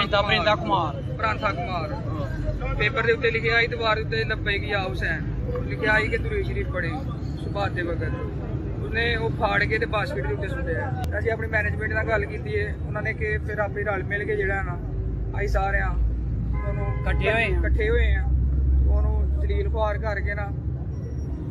ਪਰਿੰਦਾ Kumar ਪ੍ਰਾਂਥਾ Kumar. Paper ਦੇ ਉੱਤੇ ਲਿਖਿਆ ਸੀ, ਦੀਵਾਰ ਉੱਤੇ ਲੱਬੈਕ ਯਾ ਹੁਸੈਨ ਲਿਖਿਆ ਸੀ ਕਿ ਦੁਰੂਦ ਸ਼ਰੀਫ ਪੜ੍ਹੇ ਸੁਭਾਤ ਦੇ ਵਕਤ। ਉਹਨੇ ਉਹ ਫਾੜ ਕੇ ਤੇ ਬਾਸਕਟ ਦੇ ਉੱਤੇ ਸੁੱਟਿਆ। ਅਸੀਂ ਆਪਣੀ ਮੈਨੇਜਮੈਂਟ ਨਾਲ ਗੱਲ ਕੀਤੀ ਹੈ, ਉਹਨਾਂ ਨੇ ਕਿ ਫਿਰ ਆਪੇ ਰਲ ਮਿਲ ਕੇ ਜਿਹੜਾ ਨਾ ਅਸੀਂ ਸਾਰਿਆਂ ਉਹਨੂੰ ਇਕੱਠੇ ਹੋਏ ਆ, ਉਹਨੂੰ ਜਲੀਲ ਖੁਆਰ ਕਰਕੇ ਨਾ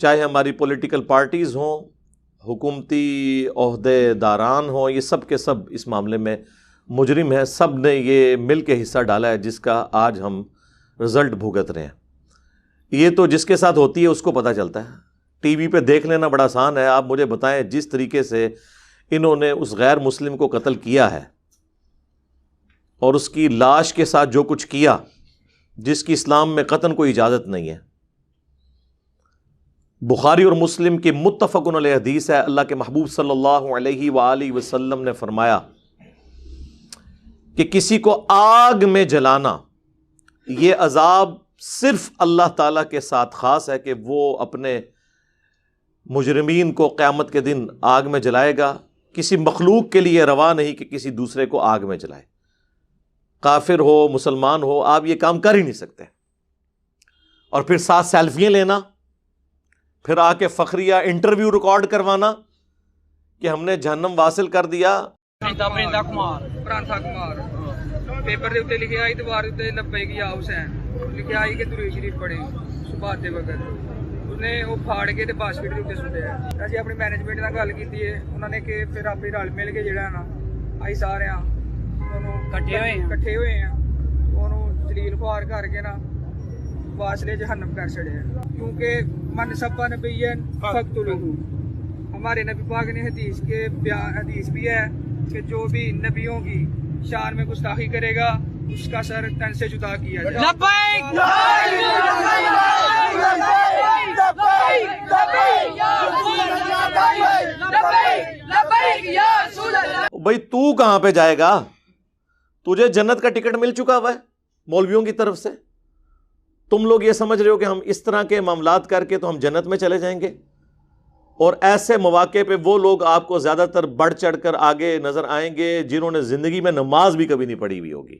چاہے ہماری پولیٹیکل پارٹیز ہوں، حکومتی عہدے داران ہوں، یہ سب کے سب اس معاملے میں مجرم ہیں. سب نے یہ مل کے حصہ ڈالا ہے جس کا آج ہم رزلٹ بھگت رہے ہیں. یہ تو جس کے ساتھ ہوتی ہے اس کو پتہ چلتا ہے. ٹی وی پہ دیکھ لینا بڑا آسان ہے. آپ مجھے بتائیں جس طریقے سے انہوں نے اس غیر مسلم کو قتل کیا ہے اور اس کی لاش کے ساتھ جو کچھ کیا، جس کی اسلام میں قطعاً کوئی اجازت نہیں ہے. بخاری اور مسلم کی متفق علیہ حدیث ہے، اللہ کے محبوب صلی اللہ علیہ وآلہ وسلم نے فرمایا کہ کسی کو آگ میں جلانا یہ عذاب صرف اللہ تعالیٰ کے ساتھ خاص ہے کہ وہ اپنے مجرمین کو قیامت کے دن آگ میں جلائے گا. کسی مخلوق کے لیے روا نہیں کہ کسی دوسرے کو آگ میں جلائے. کافر ہو مسلمان ہو، آپ یہ کام کر ہی نہیں سکتے. اور پھر ساتھ سیلفیاں لینا، پھر آ کے فخریہ انٹرویو ریکارڈ کروانا کہ ہم نے جہنم واصل کر دیا. پرندہ کمار پرانتھا کمار پیپر دے اتنے لکھے آئی دیوار اتنے لبیک یا حسین لکھے آئی کہ درود شریف پڑھے صبح دے وقت. انہیں وہ پھاڑ کے باسکٹ کے اتنے سٹے ہیں. اسی اپنی مینجمنٹ نال گل کی ہے، انہوں نے کہ پھر آپ رل مل کے جڑا نا آئی سارے کٹھے ہوئے ہیں انہوں جلیل خوار کر کے نا واصلے جہنم کر چھڑے ہیں. کیونکہ من سبا نبیًا فاقتلوہ، ہمارے نبی پاک نے حدیث بھی ہے کہ جو بھی نبیوں کی شان میں گستاخی کرے گا اس کا سر تن سے جدا کیا جائے. لبیک بھائی تو کہاں پہ جائے گا؟ تجھے جنت کا ٹکٹ مل چکا ہوا ہے مولویوں کی طرف سے. تم لوگ یہ سمجھ رہے ہو کہ ہم اس طرح کے معاملات کر کے تو ہم جنت میں چلے جائیں گے، اور ایسے مواقع پہ وہ لوگ آپ کو زیادہ تر بڑھ چڑھ کر آگے نظر آئیں گے جنہوں نے زندگی میں نماز بھی کبھی نہیں پڑھی ہوئی ہوگی.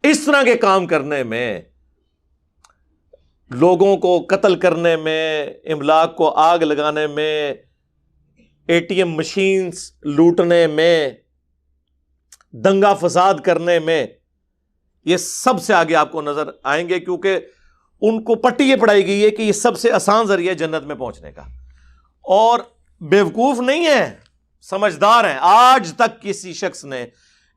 اس طرح کے کام کرنے میں، لوگوں کو قتل کرنے میں، املاک کو آگ لگانے میں، اے ٹی ایم مشینز لوٹنے میں، دنگا فساد کرنے میں، یہ سب سے آگے آپ کو نظر آئیں گے، کیونکہ ان کو پٹی یہ پڑھائی گئی ہے کہ یہ سب سے آسان ذریعہ جنت میں پہنچنے کا. اور بیوقوف نہیں ہے، سمجھدار ہیں. آج تک کسی شخص نے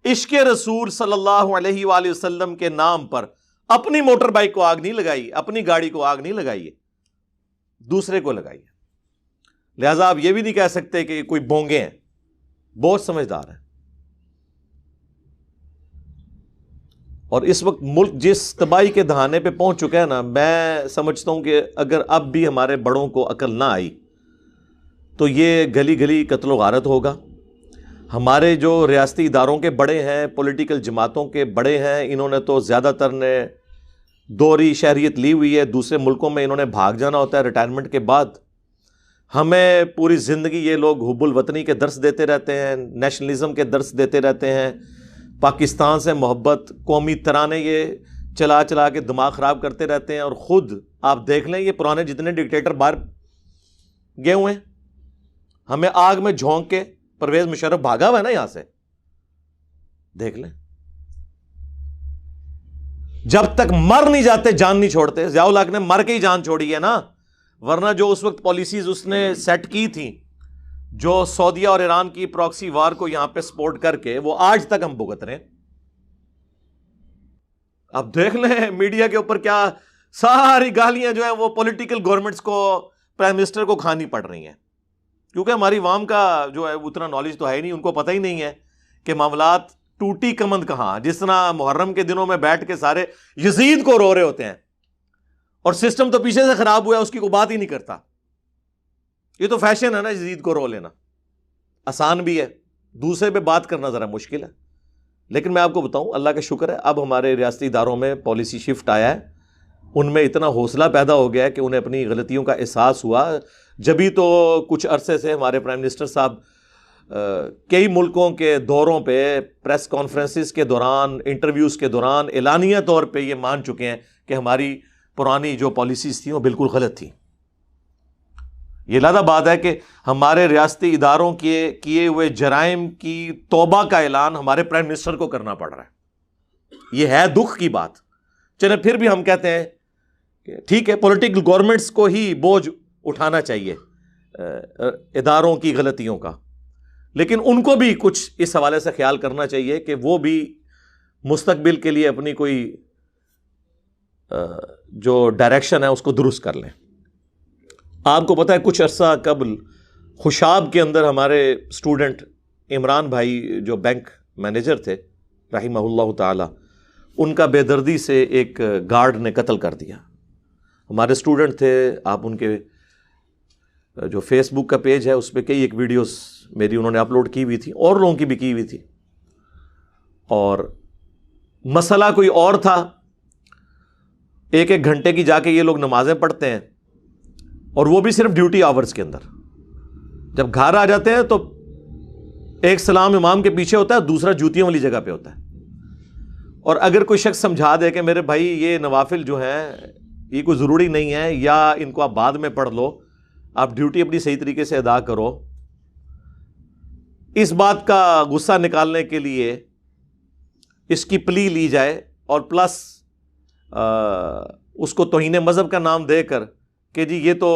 عشق رسول صلی اللہ علیہ وآلہ وسلم کے نام پر اپنی موٹر بائک کو آگ نہیں لگائی، اپنی گاڑی کو آگ نہیں لگائی ہے، دوسرے کو لگائی ہے. لہذا آپ یہ بھی نہیں کہہ سکتے کہ کوئی بونگے ہیں، بہت سمجھدار ہیں. اور اس وقت ملک جس تباہی کے دہانے پہ پہنچ چکا ہے نا، میں سمجھتا ہوں کہ اگر اب بھی ہمارے بڑوں کو عقل نہ آئی تو یہ گلی گلی قتل و غارت ہوگا. ہمارے جو ریاستی اداروں کے بڑے ہیں، پولیٹیکل جماعتوں کے بڑے ہیں، انہوں نے تو زیادہ تر نے دوہری شہریت لی ہوئی ہے. دوسرے ملکوں میں انہوں نے بھاگ جانا ہوتا ہے ریٹائرمنٹ کے بعد. ہمیں پوری زندگی یہ لوگ حب الوطنی کے درس دیتے رہتے ہیں، نیشنلزم کے درس دیتے رہتے ہیں، پاکستان سے محبت، قومی ترانے یہ چلا چلا کے دماغ خراب کرتے رہتے ہیں. اور خود آپ دیکھ لیں یہ پرانے جتنے ڈکٹیٹر باہر گئے ہوئے ہیں، ہمیں آگ میں جھونک کے پرویز مشرف بھاگا ہوا ہے نا یہاں سے، دیکھ لیں. جب تک مر نہیں جاتے جان نہیں چھوڑتے. ضیاء الحق نے مر کے ہی جان چھوڑی ہے نا، ورنہ جو اس وقت پالیسیز اس نے سیٹ کی تھیں، جو سعودیہ اور ایران کی پراکسی وار کو یہاں پہ سپورٹ کر کے، وہ آج تک ہم بھگت رہے ہیں. اب دیکھ لیں میڈیا کے اوپر کیا ساری گالیاں جو ہیں وہ پولیٹیکل گورنمنٹس کو، پرائم منسٹر کو کھانی پڑ رہی ہیں، کیونکہ ہماری عوام کا جو ہے اتنا نالج تو ہے ہی نہیں. ان کو پتہ ہی نہیں ہے کہ معاملات ٹوٹی کمند کہاں. جس طرح محرم کے دنوں میں بیٹھ کے سارے یزید کو رو رہے ہوتے ہیں، اور سسٹم تو پیچھے سے خراب ہوا ہے، اس کی کوئی بات ہی نہیں کرتا. یہ تو فیشن ہے نا یزید کو رو لینا، آسان بھی ہے، دوسرے پہ بات کرنا ذرا مشکل ہے. لیکن میں آپ کو بتاؤں اللہ کا شکر ہے اب ہمارے ریاستی اداروں میں پالیسی شفٹ آیا ہے، ان میں اتنا حوصلہ پیدا ہو گیا ہے کہ انہیں اپنی غلطیوں کا احساس ہوا. جبھی تو کچھ عرصے سے ہمارے پرائم منسٹر صاحب کئی ملکوں کے دوروں پہ، پریس کانفرنسز کے دوران، انٹرویوز کے دوران اعلانیہ طور پہ یہ مان چکے ہیں کہ ہماری پرانی جو پالیسیز تھیں وہ بالکل غلط تھیں. یہ لادہ بات ہے کہ ہمارے ریاستی اداروں کے کیے ہوئے جرائم کی توبہ کا اعلان ہمارے پرائم منسٹر کو کرنا پڑ رہا ہے. یہ ہے دکھ کی بات. چلے پھر بھی ہم کہتے ہیں کہ ٹھیک ہے، پولیٹیکل گورنمنٹس کو ہی بوجھ اٹھانا چاہیے اداروں کی غلطیوں کا، لیکن ان کو بھی کچھ اس حوالے سے خیال کرنا چاہیے کہ وہ بھی مستقبل کے لیے اپنی کوئی جو ڈائریکشن ہے اس کو درست کر لیں۔ آپ کو پتہ ہے کچھ عرصہ قبل خوشاب کے اندر ہمارے اسٹوڈنٹ عمران بھائی جو بینک مینیجر تھے رحمہ اللہ تعالی، ان کا بے دردی سے ایک گارڈ نے قتل کر دیا۔ ہمارے اسٹوڈنٹ تھے، آپ ان کے جو فیس بک کا پیج ہے اس پہ کئی ایک ویڈیوز میری انہوں نے اپلوڈ کی ہوئی تھی، اور لوگوں کی بھی کی ہوئی تھی، اور مسئلہ کوئی اور تھا۔ ایک ایک گھنٹے کی جا کے یہ لوگ نمازیں پڑھتے ہیں، اور وہ بھی صرف ڈیوٹی آورز کے اندر۔ جب گھر آ جاتے ہیں تو ایک سلام امام کے پیچھے ہوتا ہے، دوسرا جوتیوں والی جگہ پہ ہوتا ہے۔ اور اگر کوئی شخص سمجھا دے کہ میرے بھائی یہ نوافل جو ہیں یہ کوئی ضروری نہیں ہے، یا ان کو آپ بعد میں پڑھ لو، آپ ڈیوٹی اپنی صحیح طریقے سے ادا کرو، اس بات کا غصہ نکالنے کے لیے اس کی پلی لی جائے، اور پلس اس کو توہین مذہب کا نام دے کر کہ جی یہ تو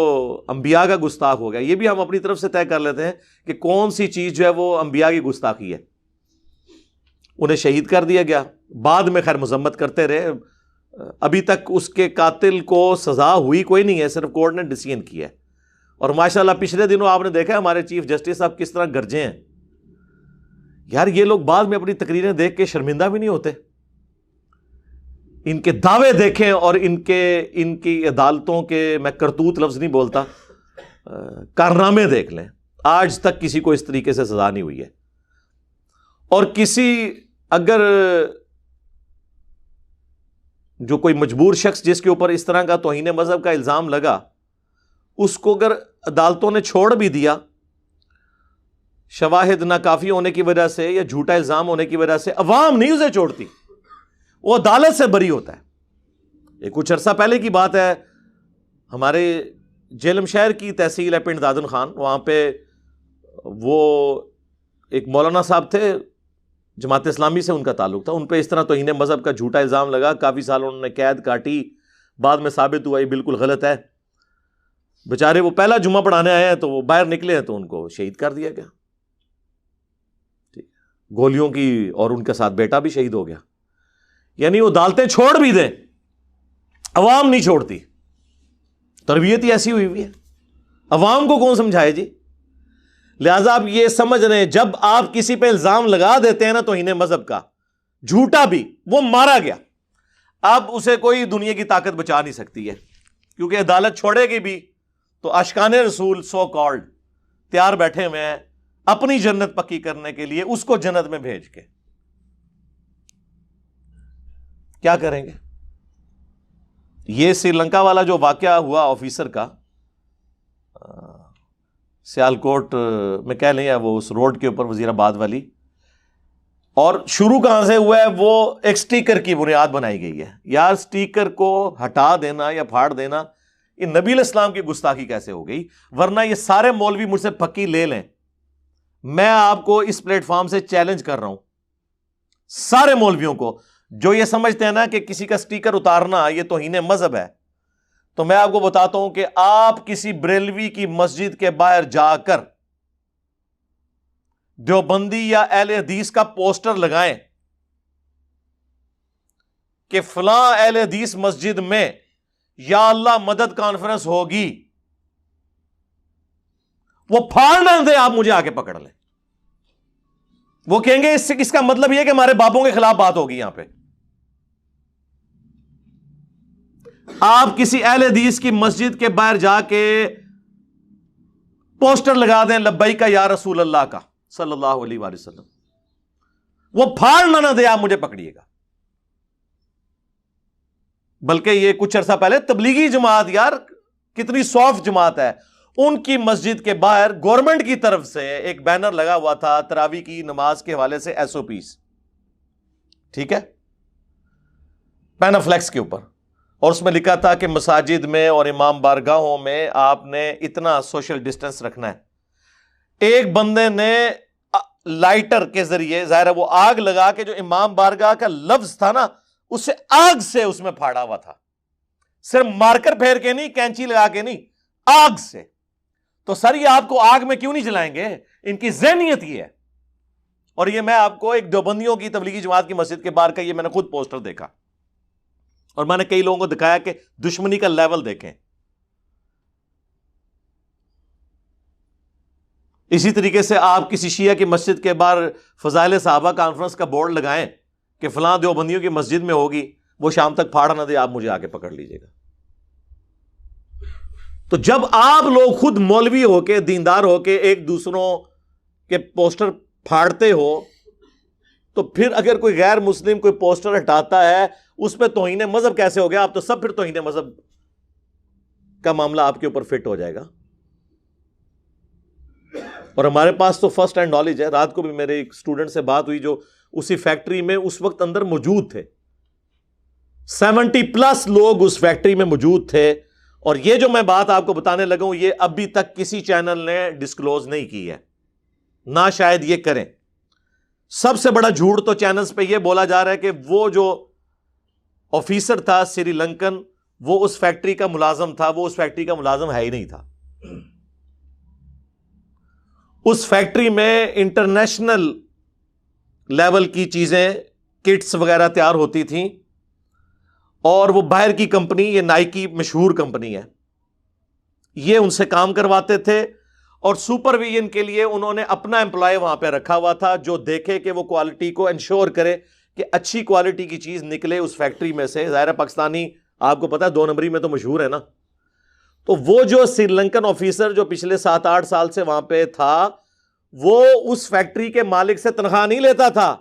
انبیاء کا گستاخ ہو گیا۔ یہ بھی ہم اپنی طرف سے طے کر لیتے ہیں کہ کون سی چیز جو ہے وہ انبیاء کی گستاخی ہے۔ انہیں شہید کر دیا گیا، بعد میں خیر مذمت کرتے رہے، ابھی تک اس کے قاتل کو سزا ہوئی کوئی نہیں ہے، صرف کورٹ نے ڈیسیژن کیا ہے۔ اور ماشاءاللہ پچھلے دنوں آپ نے دیکھا ہمارے چیف جسٹس صاحب کس طرح گرجے ہیں۔ یار یہ لوگ بعد میں اپنی تقریریں دیکھ کے شرمندہ بھی نہیں ہوتے؟ ان کے دعوے دیکھیں اور ان کی عدالتوں کے، میں کرتوت لفظ نہیں بولتا، کارنامے دیکھ لیں، آج تک کسی کو اس طریقے سے سزا نہیں ہوئی ہے۔ اور کسی اگر جو کوئی مجبور شخص جس کے اوپر اس طرح کا توہین مذہب کا الزام لگا، اس کو اگر عدالتوں نے چھوڑ بھی دیا شواہد ناکافی ہونے کی وجہ سے یا جھوٹا الزام ہونے کی وجہ سے، عوام نہیں اسے چھوڑتی، وہ عدالت سے بری ہوتا ہے۔ یہ کچھ عرصہ پہلے کی بات ہے، ہمارے جیلم شہر کی تحصیل ہے پنڈ دادن خان، وہاں پہ وہ ایک مولانا صاحب تھے، جماعت اسلامی سے ان کا تعلق تھا، ان پہ اس طرح توہین مذہب کا جھوٹا الزام لگا، کافی سال انہوں نے قید کاٹی، بعد میں ثابت ہوا یہ بالکل غلط ہے۔ بیچارے وہ پہلا جمعہ پڑھانے آئے ہیں تو وہ باہر نکلے ہیں تو ان کو شہید کر دیا گیا، گولیوں کی، اور ان کے ساتھ بیٹا بھی شہید ہو گیا۔ یعنی وہ عدالتیں چھوڑ بھی دیں، عوام نہیں چھوڑتی، تربیت ہی ایسی ہوئی ہے، عوام کو کون سمجھائے جی؟ لہذا آپ یہ سمجھ رہے ہیں جب آپ کسی پہ الزام لگا دیتے ہیں نا توہین مذہب کا، جھوٹا بھی، وہ مارا گیا، اب اسے کوئی دنیا کی طاقت بچا نہیں سکتی ہے، کیونکہ عدالت چھوڑے گی بھی تو اشکان رسول سو کالڈ تیار بیٹھے ہوئے ہیں اپنی جنت پکی کرنے کے لیے، اس کو جنت میں بھیج کے کیا کریں گے؟ یہ سری لنکا والا جو واقعہ ہوا آفیسر کا، سیالکوٹ میں کہہ لیں، وہ اس روڈ کے اوپر وزیر آباد والی، اور شروع کہاں سے ہوا ہے؟ وہ ایک سٹیکر کی بنیاد بنائی گئی ہے۔ یار سٹیکر کو ہٹا دینا یا پھاڑ دینا، یہ نبی علیہ السلام کی گستاخی کیسے ہو گئی؟ ورنہ یہ سارے مولوی مجھ سے پکی لے لیں، میں آپ کو اس پلیٹ فارم سے چیلنج کر رہا ہوں، سارے مولویوں کو جو یہ سمجھتے ہیں نا کہ کسی کا سٹیکر اتارنا یہ توہین مذہب ہے، تو میں آپ کو بتاتا ہوں کہ آپ کسی بریلوی کی مسجد کے باہر جا کر دیوبندی یا اہل حدیث کا پوسٹر لگائیں کہ فلاں اہل حدیث مسجد میں یا اللہ مدد کانفرنس ہوگی، وہ پھاڑ نہ دیں، آپ مجھے آ کے پکڑ لیں۔ وہ کہیں گے اس کا مطلب یہ کہ ہمارے باپوں کے خلاف بات ہوگی۔ یہاں پہ آپ کسی اہل حدیث کی مسجد کے باہر جا کے پوسٹر لگا دیں لبیک یا رسول اللہ کا صلی اللہ علیہ وآلہ وسلم، وہ پھاڑ نہ دے، آپ مجھے پکڑیے گا۔ بلکہ یہ کچھ عرصہ پہلے تبلیغی جماعت، یار کتنی سافٹ جماعت ہے، ان کی مسجد کے باہر گورنمنٹ کی طرف سے ایک بینر لگا ہوا تھا تراویح کی نماز کے حوالے سے SOPs، ٹھیک ہے، پینافلیکس کے اوپر، اور اس میں لکھا تھا کہ مساجد میں اور امام بارگاہوں میں آپ نے اتنا سوشل ڈسٹینس رکھنا ہے۔ ایک بندے نے لائٹر کے ذریعے، ظاہر ہے وہ آگ لگا کے جو امام بارگاہ کا لفظ تھا نا، اسے آگ سے اس میں پھاڑا ہوا تھا، صرف مارکر پھیر کے نہیں، کینچی لگا کے نہیں، آگ سے. تو سر یہ آپ کو آگ میں کیوں نہیں جلائیں گے؟ ان کی ذہنیت یہ ہے. اور یہ میں آپ کو ایک دیوبندیوں کی تبلیغی جماعت کی مسجد کے باہر کا یہ میں نے خود پوسٹر دیکھا اور میں نے کئی لوگوں کو دکھایا کہ دشمنی کا لیول دیکھیں. اسی طریقے سے آپ کسی شیعہ کی مسجد کے باہر فضائل صحابہ کانفرنس کا بورڈ لگائیں کہ فلاں دیوبندیوں کی مسجد میں ہوگی، وہ شام تک پھاڑا نہ دے، آپ مجھے آ کے پکڑ لیجئے گا. تو جب آپ لوگ خود مولوی ہو کے دیندار ہو کے ایک دوسروں کے پوسٹر پھاڑتے ہو، تو پھر اگر کوئی غیر مسلم کوئی پوسٹر ہٹاتا ہے اس پہ توہین مذہب کیسے ہو گیا؟ آپ تو سب پھر توہین مذہب کا معاملہ آپ کے اوپر فٹ ہو جائے گا. اور ہمارے پاس تو فرسٹ ہینڈ نالج ہے. رات کو بھی میرے ایک اسٹوڈنٹ سے بات ہوئی جو اسی فیکٹری میں اس وقت اندر موجود تھے. 70+ لوگ اس فیکٹری میں موجود تھے. اور یہ جو میں بات آپ کو بتانے لگا ہوں، یہ ابھی تک کسی چینل نے ڈسکلوز نہیں کی ہے، نہ شاید یہ کریں. سب سے بڑا جھوٹ تو چینلز پہ یہ بولا جا رہا ہے کہ وہ جو آفیسر تھا سری لنکن، وہ اس فیکٹری کا ملازم تھا. وہ اس فیکٹری کا ملازم ہے ہی نہیں تھا. اس فیکٹری میں انٹرنیشنل لیول کی چیزیں، کٹس وغیرہ تیار ہوتی تھیں، اور وہ باہر کی کمپنی، یہ نائکی مشہور کمپنی ہے، یہ ان سے کام کرواتے تھے. اور سپرویژن کے لیے انہوں نے اپنا امپلائی وہاں پہ رکھا ہوا تھا جو دیکھے کہ وہ کوالٹی کو انشور کرے کہ اچھی کوالٹی کی چیز نکلے اس فیکٹری میں سے. ظاہر پاکستانی آپ کو پتا ہے 2 نمبری میں تو مشہور ہے نا. تو وہ جو سری لنکن آفیسر جو پچھلے 7-8 سال سے وہاں پہ تھا، وہ اس فیکٹری کے مالک سے تنخواہ نہیں لیتا تھا،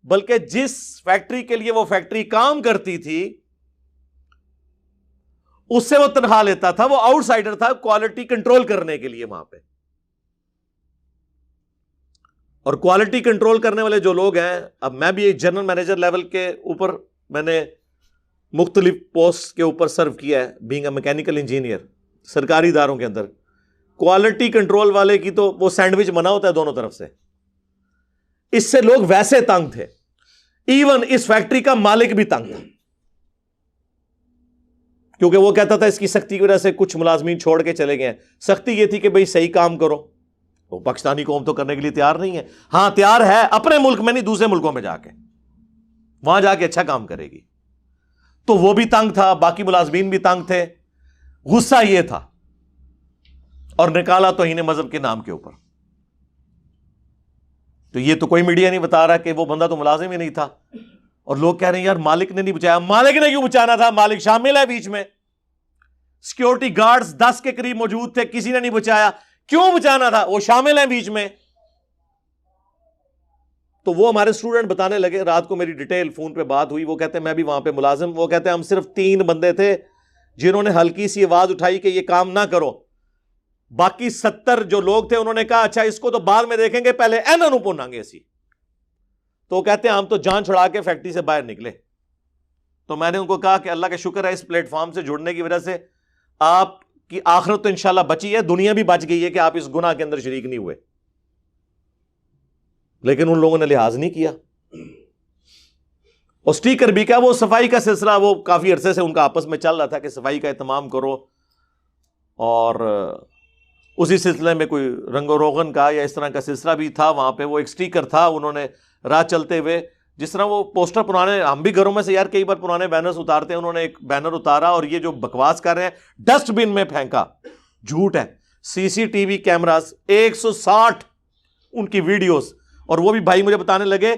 بلکہ جس فیکٹری کے لیے وہ فیکٹری کام کرتی تھی اس سے وہ تنخواہ لیتا تھا. وہ آؤٹ سائڈر تھا کوالٹی کنٹرول کرنے کے لیے وہاں پہ. اور کوالٹی کنٹرول کرنے والے جو لوگ ہیں، اب میں بھی ایک جنرل مینیجر لیول کے اوپر میں نے مختلف پوسٹ کے اوپر سرو کیا ہے، بینگ اے میکینیکل انجینئر سرکاری اداروں کے اندر. کوالٹی کنٹرول والے کی تو وہ سینڈوچ بنا ہوتا ہے دونوں طرف سے. اس سے لوگ ویسے تنگ تھے، ایون اس فیکٹری کا مالک بھی تنگ تھا، کیونکہ وہ کہتا تھا اس کی سختی کی وجہ سے کچھ ملازمین چھوڑ کے چلے گئے ہیں. سختی یہ تھی کہ بھئی صحیح کام کرو. وہ پاکستانی قوم تو کرنے کے لیے تیار نہیں ہے. ہاں تیار ہے، اپنے ملک میں نہیں، دوسرے ملکوں میں جا کے، وہاں جا کے اچھا کام کرے گی. تو وہ بھی تنگ تھا، باقی ملازمین بھی تنگ تھے. غصہ یہ تھا اور نکالا توہین مذہب کے نام کے اوپر. تو یہ تو کوئی میڈیا نہیں بتا رہا کہ وہ بندہ تو ملازم ہی نہیں تھا. اور لوگ کہہ رہے ہیں یار مالک نے نہیں بچایا. مالک نے کیوں بچانا تھا؟ مالک شامل ہے بیچ میں. سیکیورٹی گارڈز 10 کے قریب موجود تھے، کسی نے نہیں بچایا. کیوں بچانا تھا؟ وہ شامل ہیں بیچ میں. تو وہ ہمارے اسٹوڈنٹ بتانے لگے، رات کو میری ڈیٹیل فون پہ بات ہوئی. وہ کہتے ہیں میں بھی وہاں پہ ملازم. وہ کہتے ہیں ہم صرف 3 بندے تھے جنہوں نے ہلکی سی آواز اٹھائی کہ یہ کام نہ کرو. باقی 70 جو لوگ تھے انہوں نے کہا اچھا اس کو تو بعد میں دیکھیں گے، پہلے اینوں پونیں گے اسی. تو کہتے ہیں ہم تو جان چھڑا کے فیکٹری سے باہر نکلے. تو میں نے ان کو کہا کہ اللہ کا شکر ہے اس پلیٹ فارم سے جڑنے کی وجہ سے آپ کی آخرت تو انشاءاللہ بچی ہے، دنیا بھی بچ گئی ہے کہ آپ اس گناہ کے اندر شریک نہیں ہوئے. لیکن ان لوگوں نے لحاظ نہیں کیا. اور سٹیکر بھی کیا، وہ صفائی کا سلسلہ وہ کافی عرصے سے ان کا آپس میں چل رہا تھا کہ صفائی کا اہتمام کرو. اور اسی سلسلے میں کوئی رنگ و روغن کا یا اس طرح کا سلسلہ بھی تھا. وہاں پہ وہ ایک سٹیکر تھا، انہوں نے راہ چلتے ہوئے جس طرح وہ پوسٹر پرانے، ہم بھی گھروں میں سے یار کئی بار پرانے بینرز اتارتے ہیں، انہوں نے ایک بینر اتارا اور یہ جو بکواس کر رہے ہیں ڈسٹ بن میں پھینکا. جھوٹ ہے. CCTV کیمراز 160 ان کی ویڈیوز. اور وہ بھی بھائی مجھے بتانے لگے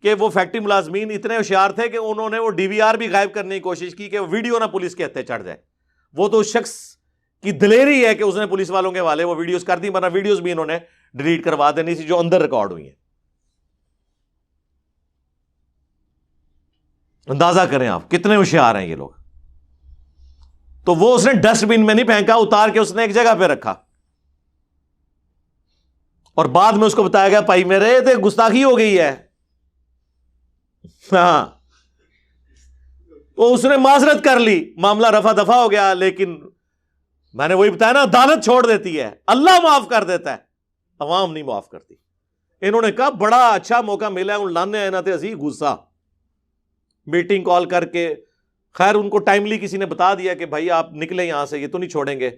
کہ وہ فیکٹری ملازمین اتنے ہوشیار تھے کہ انہوں نے وہ DVR بھی غائب کرنے کی کوشش کی کہ وہ ویڈیو نہ پولیس کے ہتھے چڑھ جائے. وہ تو اس شخص کی دلیری ہے کہ اس نے پولیس والوں کے والے وہ ویڈیوز کر دی، ورنہ ویڈیوز بھی انہوں نے ڈیلیٹ کروا دینی تھی جو اندر ریکارڈ ہوئی ہیں. اندازہ کریں آپ کتنے ہوشیار ہیں یہ لوگ. تو وہ اس نے ڈسٹ بن میں نہیں پھینکا، اتار کے اس نے ایک جگہ پہ رکھا. اور بعد میں اس کو بتایا گیا بھائی میرے تو گستاخی ہو گئی ہے. ہاں تو اس نے معذرت کر لی، معاملہ رفع دفع ہو گیا. لیکن میں نے وہی بتایا نا، عدالت چھوڑ دیتی ہے، اللہ معاف کر دیتا ہے، عوام نہیں معاف کرتی. انہوں نے کہا بڑا اچھا موقع ملا ہے، ان لانے آئے نہ تھے اسی غصہ میٹنگ کال کر کے. خیر ان کو ٹائملی کسی نے بتا دیا کہ بھائی آپ نکلیں یہاں سے، یہ تو نہیں چھوڑیں گے.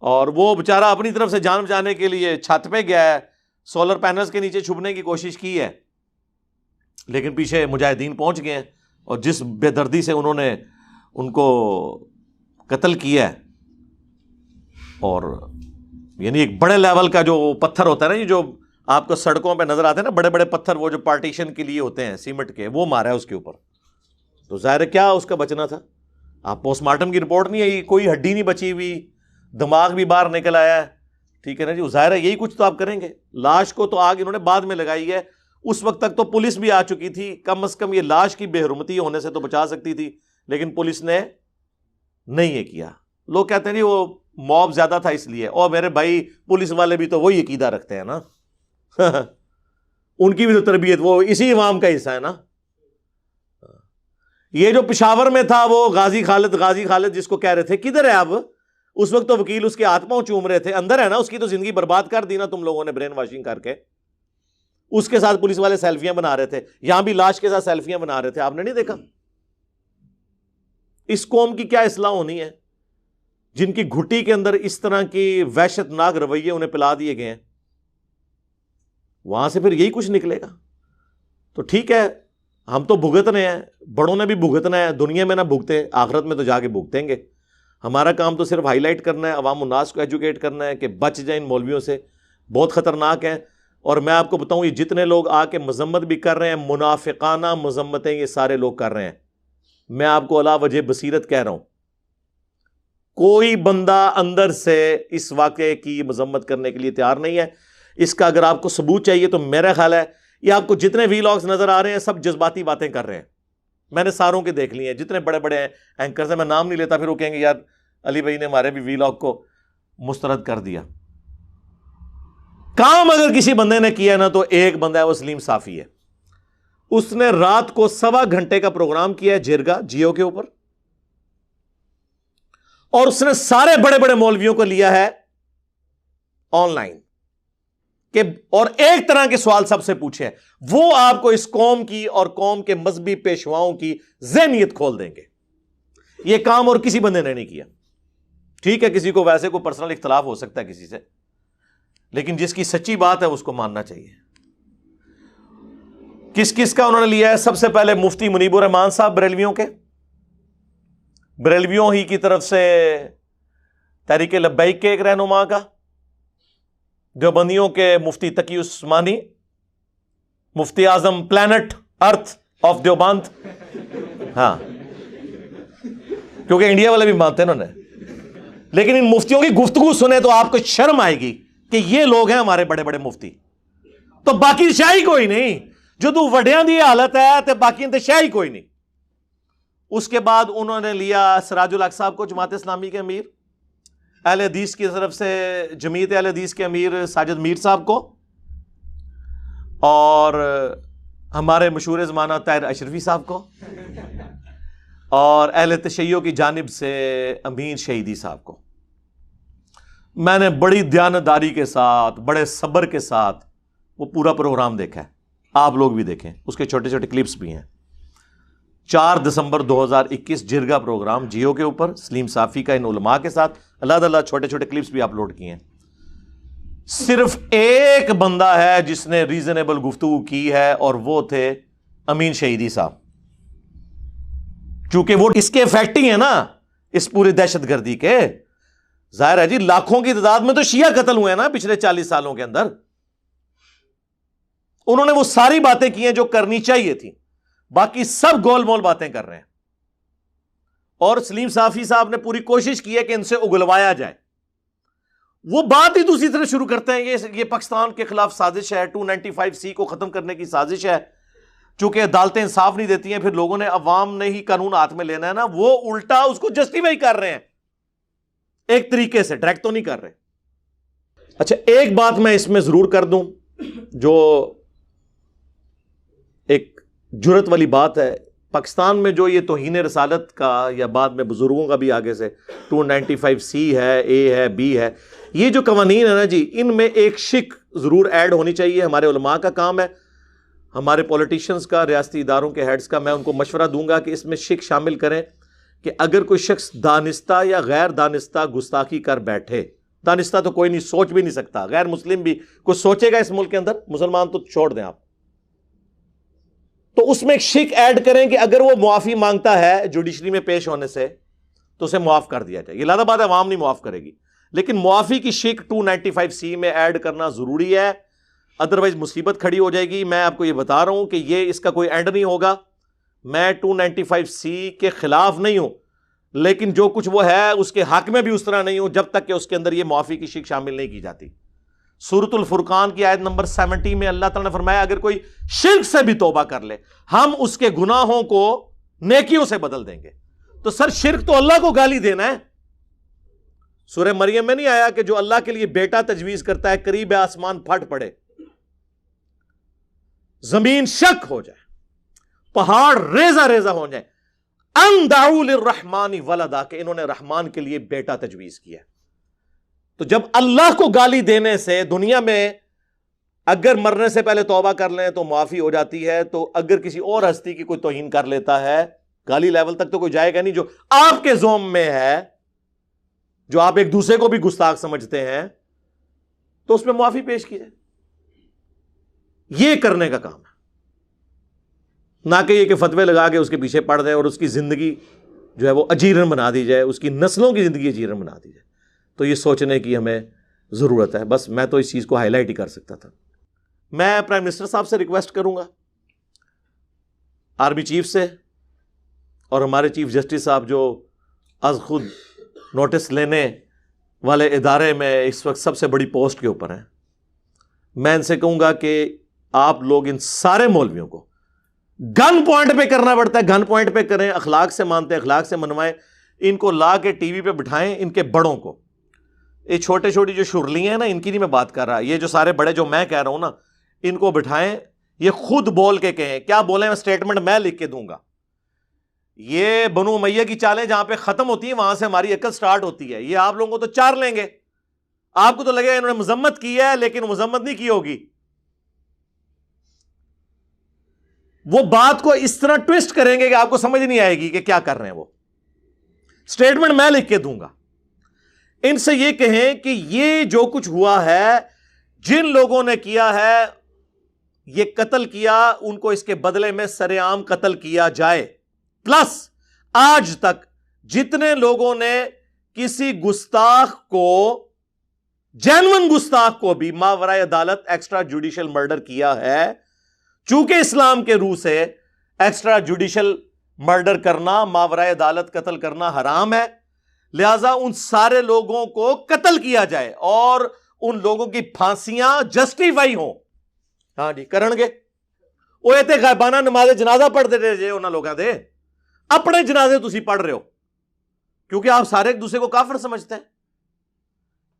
اور وہ بیچارہ اپنی طرف سے جان بچانے کے لیے چھت پہ گیا ہے, سولر پینلز کے نیچے چھپنے کی کوشش کی ہے, لیکن پیچھے مجاہدین پہنچ گئے ہیں اور جس بے دردی سے انہوں نے ان کو قتل کیا ہے. اور یعنی ایک بڑے لیول کا جو پتھر ہوتا ہے نا, یہ جو آپ کو سڑکوں پہ نظر آتے ہیں نا, بڑے بڑے پتھر وہ جو پارٹیشن کے لیے ہوتے ہیں سیمنٹ کے, وہ مارا ہے اس کے اوپر. تو ظاہر ہے کیا اس کا بچنا تھا. آپ پوسٹ مارٹم کی رپورٹ نہیں آئی, کوئی ہڈی نہیں بچی ہوئی, دماغ بھی باہر نکل آیا ہے, ٹھیک ہے نا جی. ظاہر ہے یہی کچھ تو آپ کریں گے. لاش کو تو آگ انہوں نے بعد میں لگائی ہے, اس وقت تک تو پولیس بھی آ چکی تھی, کم از کم یہ لاش کی بے حرمتی ہونے سے تو بچا سکتی تھی, لیکن پولیس نے نہیں یہ کیا. لوگ کہتے ہیں جی وہ موب زیادہ تھا اس لیے, اور میرے بھائی پولیس والے بھی تو وہی عقیدہ رکھتے ہیں نا ان کی بھی تو تربیت وہ اسی عوام کا حصہ ہے نا. یہ جو پشاور میں تھا وہ غازی خالد جس کو کہہ رہے تھے کدھر ہے اب, اس وقت تو وکیل اس کے ہاتھ پاؤں چوم رہے تھے, اندر ہے نا, اس کی تو زندگی برباد کر دی نا تم لوگوں نے برین واشنگ کر کے. اس کے ساتھ پولیس والے سیلفیاں بنا رہے تھے, یہاں بھی لاش کے ساتھ سیلفیاں بنا رہے تھے, آپ نے نہیں دیکھا. اس قوم کی کیا اصلاح ہونی ہے جن کی گھٹی کے اندر اس طرح کی وحشت ناک رویے انہیں پلا دیے گئے ہیں, وہاں سے پھر یہی کچھ نکلے گا. تو ٹھیک ہے, ہم تو بھگتنے ہیں, بڑوں نے بھی بھگتنا ہے, دنیا میں نہ بھگتے آخرت میں تو جا کے بھگتیں گے. ہمارا کام تو صرف ہائی لائٹ کرنا ہے, عوام الناس کو ایجوکیٹ کرنا ہے کہ بچ جائیں ان مولویوں سے, بہت خطرناک ہیں. اور میں آپ کو بتاؤں یہ جتنے لوگ آ کے مذمت بھی کر رہے ہیں, منافقانہ مذمتیں یہ سارے لوگ کر رہے ہیں. میں آپ کو علا وجہ بصیرت کہہ رہا ہوں, کوئی بندہ اندر سے اس واقعے کی مذمت کرنے کے لیے تیار نہیں ہے. اس کا اگر آپ کو ثبوت چاہیے تو میرا خیال ہے یہ آپ کو جتنے وی لاگز نظر آ رہے ہیں سب جذباتی باتیں کر رہے ہیں. میں نے ساروں کے دیکھ لی ہیں, جتنے بڑے بڑے اینکرز ہیں, میں نام نہیں لیتا, پھر وہ کہیں گے یار علی بھائی نے ہمارے بھی وی لاگ کو مسترد کر دیا. کام اگر کسی بندے نے کیا نا تو ایک بندہ ہے, وہ سلیم صافی ہے. اس نے رات کو 1.25 گھنٹے کا پروگرام کیا ہے جرگا جیو کے اوپر, اور اس نے سارے بڑے بڑے مولویوں کو لیا ہے آن لائن کہ, اور ایک طرح کے سوال سب سے پوچھے ہیں, وہ آپ کو اس قوم کی اور قوم کے مذہبی پیشواؤں کی ذہنیت کھول دیں گے. یہ کام اور کسی بندے نے نہیں کیا. ٹھیک ہے کسی کو ویسے کوئی پرسنل اختلاف ہو سکتا ہے کسی سے, لیکن جس کی سچی بات ہے اس کو ماننا چاہیے. کس کس کا انہوں نے لیا ہے؟ سب سے پہلے مفتی منیب الرحمان صاحب بریلویوں کے, بریلویوں ہی کی طرف سے تحریک لبیک کے ایک رہنما کا, دیوبندیوں کے مفتی تقی عثمانی, مفتی اعظم پلانٹ ارتھ آف دیوبند, ہاں کیونکہ انڈیا والے بھی مانتے ہیں انہوں نے. لیکن ان مفتیوں کی گفتگو سنے تو آپ کو شرم آئے گی کہ یہ لوگ ہیں ہمارے بڑے بڑے مفتی. تو باقی شاہی کوئی نہیں, جو تو وڈیاں دی حالت ہے تو باقی انتشاہی کوئی نہیں. اس کے بعد انہوں نے لیا سراج الحق صاحب کو, جماعت اسلامی کے امیر, اہل حدیث کی طرف سے جمعیت اہل حدیث کے امیر ساجد میر صاحب کو, اور ہمارے مشہور زمانہ طاہر اشرفی صاحب کو, اور اہل تشیع کی جانب سے امین شہیدی صاحب کو. میں نے بڑی دیانتداری کے ساتھ, بڑے صبر کے ساتھ وہ پورا پروگرام دیکھا ہے, آپ لوگ بھی دیکھیں, اس کے چھوٹے چھوٹے کلپس بھی ہیں. 4 دسمبر 2021 جرگا پروگرام جیو کے اوپر سلیم صافی کا ان علماء کے ساتھ, اللہ تعالیٰ چھوٹے چھوٹے کلپس بھی اپلوڈ کیے ہیں. صرف ایک بندہ ہے جس نے ریزنیبل گفتگو کی ہے, اور وہ تھے امین شہیدی صاحب. چونکہ وہ اس کے افیکٹ ہی ہیں نا اس پوری دہشت گردی کے. ظاہر ہے جی لاکھوں کی تعداد میں تو شیعہ قتل ہوئے ہیں نا پچھلے 40 سالوں کے اندر. انہوں نے وہ ساری باتیں کی ہیں جو کرنی چاہیے تھی, باقی سب گول مول باتیں کر رہے ہیں. اور سلیم صافی صاحب نے پوری کوشش کی ہے کہ ان سے اگلوایا جائے. وہ بات ہی دوسری طرح شروع کرتے ہیں, یہ پاکستان کے خلاف سازش ہے, 295C کو ختم کرنے کی سازش ہے. چونکہ عدالتیں انصاف نہیں دیتی ہیں, پھر لوگوں نے عوام نے ہی قانون ہاتھ میں لینا ہے نا, وہ الٹا اس کو جسٹیفائی کر رہے ہیں ایک طریقے سے, ڈائریکٹ تو نہیں کر رہے. اچھا ایک بات میں اس میں ضرور کر دوں جو ایک جرت والی بات ہے. پاکستان میں جو یہ توہین رسالت کا, یا بعد میں بزرگوں کا بھی آگے سے 295C ہے, A ہے, B ہے, یہ جو قوانین ہے نا جی, ان میں ایک شک ضرور ایڈ ہونی چاہیے. ہمارے علماء کا کام ہے, ہمارے پولیٹیشنز کا, ریاستی اداروں کے ہیڈز کا. میں ان کو مشورہ دوں گا کہ اس میں شک شامل کریں کہ اگر کوئی شخص دانستہ یا غیر دانستہ گستاخی کر بیٹھے دانستہ تو کوئی نہیں، سوچ بھی نہیں سکتا، غیر مسلم بھی کوئی سوچے گا اس ملک کے اندر؟ مسلمان تو چھوڑ دیں آپ. تو اس میں ایک شک ایڈ کریں کہ اگر وہ معافی مانگتا ہے جوڈیشری میں پیش ہونے سے تو اسے معاف کر دیا جائے. یہ لازم بات ہے عوام نہیں معاف کرے گی، لیکن معافی کی شک 295C میں ایڈ کرنا ضروری ہے، ادروائز مصیبت کھڑی ہو جائے گی. میں آپ کو یہ بتا رہا ہوں کہ یہ اس کا کوئی اینڈ نہیں ہوگا. میں 295C کے خلاف نہیں ہوں، لیکن جو کچھ وہ ہے اس کے حق میں بھی اس طرح نہیں ہوں جب تک کہ اس کے اندر یہ معافی کی شک شامل نہیں کی جاتی. سورۃ الفرقان کی آیت نمبر 70 میں اللہ تعالیٰ نے فرمایا اگر کوئی شرک سے بھی توبہ کر لے ہم اس کے گناہوں کو نیکیوں سے بدل دیں گے. تو سر شرک تو اللہ کو گالی دینا ہے. سورہ مریم میں نہیں آیا کہ جو اللہ کے لیے بیٹا تجویز کرتا ہے قریب آسمان پھٹ پڑے، زمین شک ہو جائے، پہاڑ ریزہ ریزہ ہو جائے، ان دعوا للرحمن ولدا، کہ انہوں نے رحمان کے لیے بیٹا تجویز کیا. تو جب اللہ کو گالی دینے سے دنیا میں اگر مرنے سے پہلے توبہ کر لیں تو معافی ہو جاتی ہے، تو اگر کسی اور ہستی کی کوئی توہین کر لیتا ہے گالی لیول تک تو کوئی جائے گا نہیں، جو آپ کے زوم میں ہے، جو آپ ایک دوسرے کو بھی گستاخ سمجھتے ہیں، تو اس میں معافی پیش کی جائے. یہ کرنے کا کام ہے، نہ کہ یہ کہ فتوے لگا کے اس کے پیچھے پڑ جائے اور اس کی زندگی جو ہے وہ اجیرن بنا دی جائے، اس کی نسلوں کی زندگی اجیرن بنا دی جائے. تو یہ سوچنے کی ہمیں ضرورت ہے. بس میں تو اس چیز کو ہائی لائٹ ہی کر سکتا تھا. میں پرائم منسٹر صاحب سے ریکویسٹ کروں گا، آرمی چیف سے اور ہمارے چیف جسٹس صاحب جو از خود نوٹس لینے والے ادارے میں اس وقت سب سے بڑی پوسٹ کے اوپر ہیں، میں ان سے کہوں گا کہ آپ لوگ ان سارے مولویوں کو گن پوائنٹ پہ کرنا پڑتا ہے، گن پوائنٹ پہ کریں، اخلاق سے مانتے ہیں، اخلاق سے منوائیں، ان کو لا کے ٹی وی پہ بٹھائیں. ان کے بڑوں کو، یہ چھوٹے چھوٹی جو شرلی ہیں نا ان کی نہیں میں بات کر رہا، یہ جو سارے بڑے جو میں کہہ رہا ہوں نا ان کو بٹھائیں، یہ خود بول کے کہیں. کیا بولیں؟ سٹیٹمنٹ میں لکھ کے دوں گا. یہ بنو امیہ کی چالیں جہاں پہ ختم ہوتی ہیں وہاں سے ہماری عقل سٹارٹ ہوتی ہے. یہ آپ لوگوں کو تو چار لیں گے، آپ کو تو لگے انہوں نے مذمت کی ہے لیکن مذمت نہیں کی ہوگی. وہ بات کو اس طرح ٹوسٹ کریں گے کہ آپ کو سمجھ نہیں آئے گی کہ کیا کر رہے ہیں. وہ سٹیٹمنٹ میں لکھ کے دوں گا. ان سے یہ کہیں کہ یہ جو کچھ ہوا ہے، جن لوگوں نے کیا ہے یہ قتل کیا، ان کو اس کے بدلے میں سر عام قتل کیا جائے. پلس آج تک جتنے لوگوں نے کسی گستاخ کو، جینون گستاخ کو بھی ماورائے عدالت ایکسٹرا جوڈیشل مرڈر کیا ہے، چونکہ اسلام کے روح سے ایکسٹرا جوڈیشل مرڈر کرنا، ماورائے عدالت قتل کرنا حرام ہے، لہذا ان سارے لوگوں کو قتل کیا جائے اور ان لوگوں کی پھانسیاں جسٹیفائی ہوں. ہاں جی کرن گے وہ تے غائبانہ نماز جنازہ پڑھتے رہے جے انہاں لوگاں دے، اپنے جنازے تسی پڑھ رہے ہو کیونکہ آپ سارے ایک دوسرے کو کافر سمجھتے ہیں.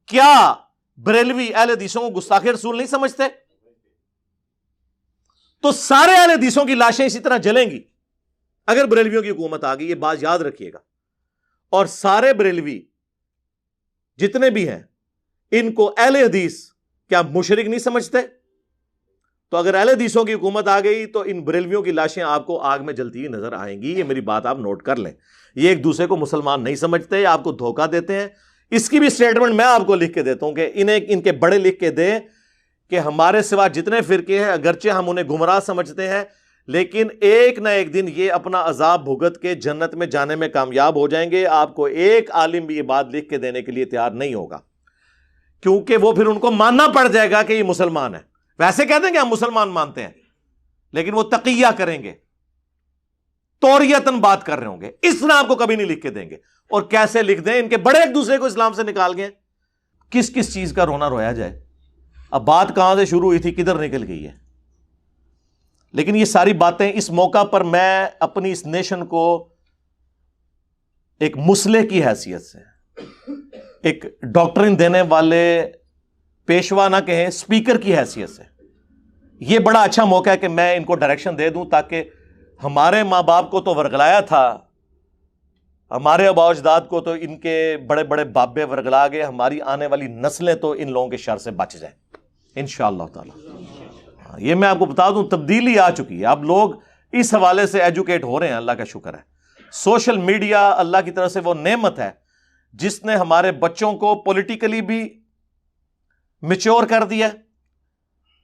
کیا بریلوی اہل حدیثوں کو گستاخ رسول نہیں سمجھتے؟ تو سارے اہل حدیثوں کی لاشیں اسی طرح جلیں گی اگر بریلویوں کی حکومت آ گئی. یہ بات یاد رکھیے گا. اور سارے بریلوی جتنے بھی ہیں ان کو اہل حدیث کیا مشرک نہیں سمجھتے؟ تو اگر اہل حدیثوں کی حکومت آ گئی تو ان بریلویوں کی لاشیں آپ کو آگ میں جلتی ہوئی نظر آئیں گی. یہ میری بات آپ نوٹ کر لیں. یہ ایک دوسرے کو مسلمان نہیں سمجھتے، آپ کو دھوکہ دیتے ہیں. اس کی بھی سٹیٹمنٹ میں آپ کو لکھ کے دیتا ہوں کہ انہیں ان کے بڑے لکھ کے دیں کہ ہمارے سوا جتنے فرقے ہیں اگرچہ ہم انہیں گمراہ سمجھتے ہیں لیکن ایک نہ ایک دن یہ اپنا عذاب بھگت کے جنت میں جانے میں کامیاب ہو جائیں گے. آپ کو ایک عالم بھی یہ بات لکھ کے دینے کے لیے تیار نہیں ہوگا کیونکہ وہ پھر ان کو ماننا پڑ جائے گا کہ یہ مسلمان ہے. ویسے کہتے ہیں کہ ہم مسلمان مانتے ہیں لیکن وہ تقیہ کریں گے، توریتاً بات کر رہے ہوں گے. اس طرح آپ کو کبھی نہیں لکھ کے دیں گے. اور کیسے لکھ دیں؟ ان کے بڑے ایک دوسرے کو اسلام سے نکال گئے. کس کس چیز کا رونا رویا جائے. اب بات کہاں سے شروع ہوئی تھی کدھر نکل گئی ہے. لیکن یہ ساری باتیں اس موقع پر میں اپنی اس نیشن کو ایک مسلح کی حیثیت سے، ایک ڈاکٹرن دینے والے پیشوا نہ کہیں، اسپیکر کی حیثیت سے یہ بڑا اچھا موقع ہے کہ میں ان کو ڈائریکشن دے دوں تاکہ ہمارے ماں باپ کو تو ورگلایا تھا، ہمارے آباء و اجداد کو تو ان کے بڑے بڑے بابے ورگلا گئے، ہماری آنے والی نسلیں تو ان لوگوں کے شر سے بچ جائیں انشاءاللہ تعالی. یہ میں آپ کو بتا دوں تبدیلی آ چکی ہے. اب لوگ اس حوالے سے ایجوکیٹ ہو رہے ہیں، اللہ کا شکر ہے. سوشل میڈیا اللہ کی طرف سے وہ نعمت ہے جس نے ہمارے بچوں کو پولیٹیکلی بھی میچور کر دیا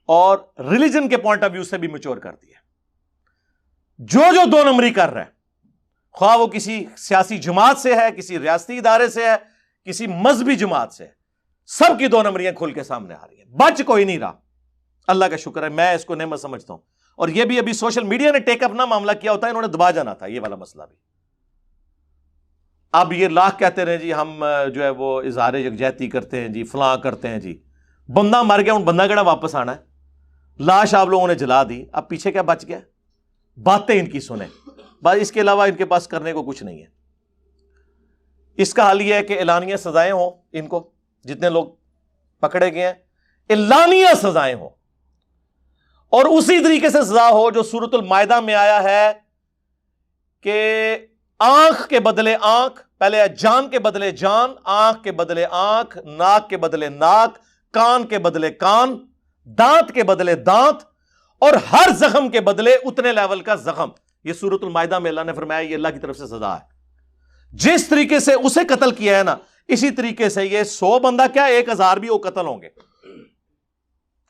اور ریلیجن کے پوائنٹ آف ویو سے بھی میچور کر دیا. جو دو نمبری کر رہا ہے، خواہ وہ کسی سیاسی جماعت سے ہے، کسی ریاستی ادارے سے ہے، کسی مذہبی جماعت سے ہے، سب کی دو نمبریاں کھل کے سامنے آ رہی ہیں. بچ کوئی نہیں رہا. اللہ کا شکر ہے، میں اس کو نعمت سمجھتا ہوں. اور یہ بھی ابھی سوشل میڈیا نے ٹیک اپ نہ معاملہ کیا ہوتا ہے، انہوں نے دبا جانا تھا یہ والا مسئلہ بھی. اب یہ لاکھ کہتے رہے جی ہم جو ہے وہ اظہار یکجہتی کرتے ہیں جی، فلاں کرتے ہیں جی. بندہ مر گیا، ان بندہ کیڑا واپس آنا ہے؟ لاش آپ لوگوں نے جلا دی، اب پیچھے کیا بچ گیا؟ باتیں ان کی سنیں، بس اس کے علاوہ ان کے پاس کرنے کو کچھ نہیں ہے. اس کا حل یہ ہے کہ اعلانیہ سزائیں ہوں، ان کو جتنے لوگ پکڑے گئے ہیں اعلانیہ سزائیں ہوں، اور اسی طریقے سے سزا ہو جو سورۃ المائدہ میں آیا ہے کہ آنکھ کے بدلے آنکھ، پہلے جان کے بدلے جان، آنکھ کے بدلے آنکھ، ناک کے بدلے ناک، کان کے بدلے کان، دانت کے بدلے دانت، اور ہر زخم کے بدلے اتنے لیول کا زخم. یہ سورۃ المائدہ میں اللہ نے فرمایا یہ اللہ کی طرف سے سزا ہے. جس طریقے سے اسے قتل کیا ہے نا، اسی طریقے سے یہ 100 بندہ کیا 1000 بھی وہ قتل ہوں گے.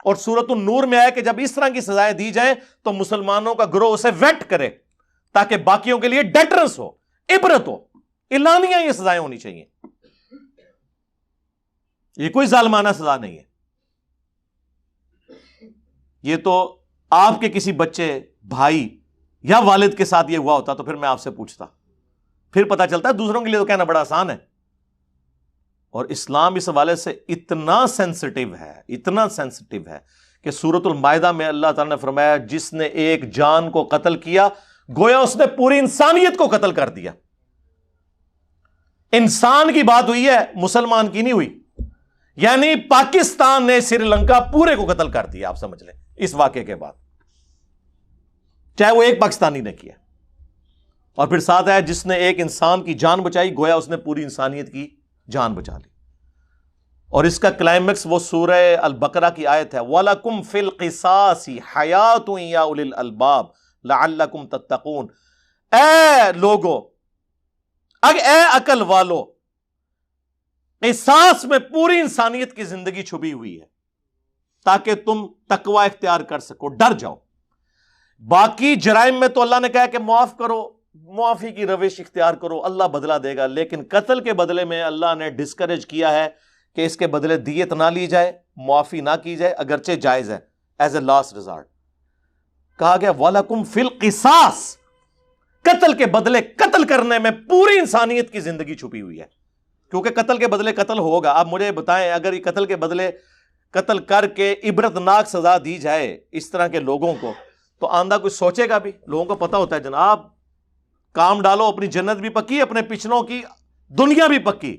اور سورۃ النور میں آیا کہ جب اس طرح کی سزائیں دی جائیں تو مسلمانوں کا گروہ اسے ویٹ کرے تاکہ باقیوں کے لیے ڈیٹرنس ہو، عبرت ہو. اعلانیہ یہ سزائیں ہونی چاہیے، یہ کوئی ظالمانہ سزا نہیں ہے. یہ تو آپ کے کسی بچے، بھائی یا والد کے ساتھ یہ ہوا ہوتا تو پھر میں آپ سے پوچھتا، پھر پتا چلتا ہے. دوسروں کے لیے تو کہنا بڑا آسان ہے. اور اسلام اس حوالے سے اتنا سینسٹیو ہے، اتنا سینسٹیو ہے کہ سورۃ المائدہ میں اللہ تعالیٰ نے فرمایا جس نے ایک جان کو قتل کیا گویا اس نے پوری انسانیت کو قتل کر دیا. انسان کی بات ہوئی ہے، مسلمان کی نہیں ہوئی. یعنی پاکستان نے سری لنکا پورے کو قتل کر دیا، آپ سمجھ لیں اس واقعے کے بعد، چاہے وہ ایک پاکستانی نے کیا. اور پھر ساتھ ہے جس نے ایک انسان کی جان بچائی گویا اس نے پوری انسانیت کی جان بچا لی. اور اس کا کلائمیکس وہ سورہ البقرہ کی آیت ہے وَلَكُمْ فِي الْقِصَاصِ حَيَاةٌ يَا أُولِي الْأَلْبَابِ لَعَلَّكُمْ تَتَّقُونَ. اے لوگو، اے عقل والو، قصاص میں پوری انسانیت کی زندگی چھپی ہوئی ہے تاکہ تم تقوی اختیار کر سکو، ڈر جاؤ. باقی جرائم میں تو اللہ نے کہا کہ معاف کرو، معافی کی روش اختیار کرو، اللہ بدلہ دے گا. لیکن قتل کے بدلے میں اللہ نے ڈسکریج کیا ہے کہ اس کے بدلے دیت نہ لی جائے، معافی نہ کی جائے، اگرچہ جائز ہے ایز اے لاسٹ ریزارٹ. کہا گیا وَلَكُمْ فِي الْقِصَاصِ، قتل کے بدلے قتل کرنے میں پوری انسانیت کی زندگی چھپی ہوئی ہے. کیونکہ قتل کے بدلے قتل ہوگا. آپ مجھے بتائیں اگر یہ قتل کے بدلے قتل کر کے عبرتناک سزا دی جائے اس طرح کے لوگوں کو تو آندہ کچھ سوچے گا بھی؟ لوگوں کو پتا ہوتا ہے جناب کام ڈالو، اپنی جنت بھی پکی، اپنے پچھلوں کی دنیا بھی پکی.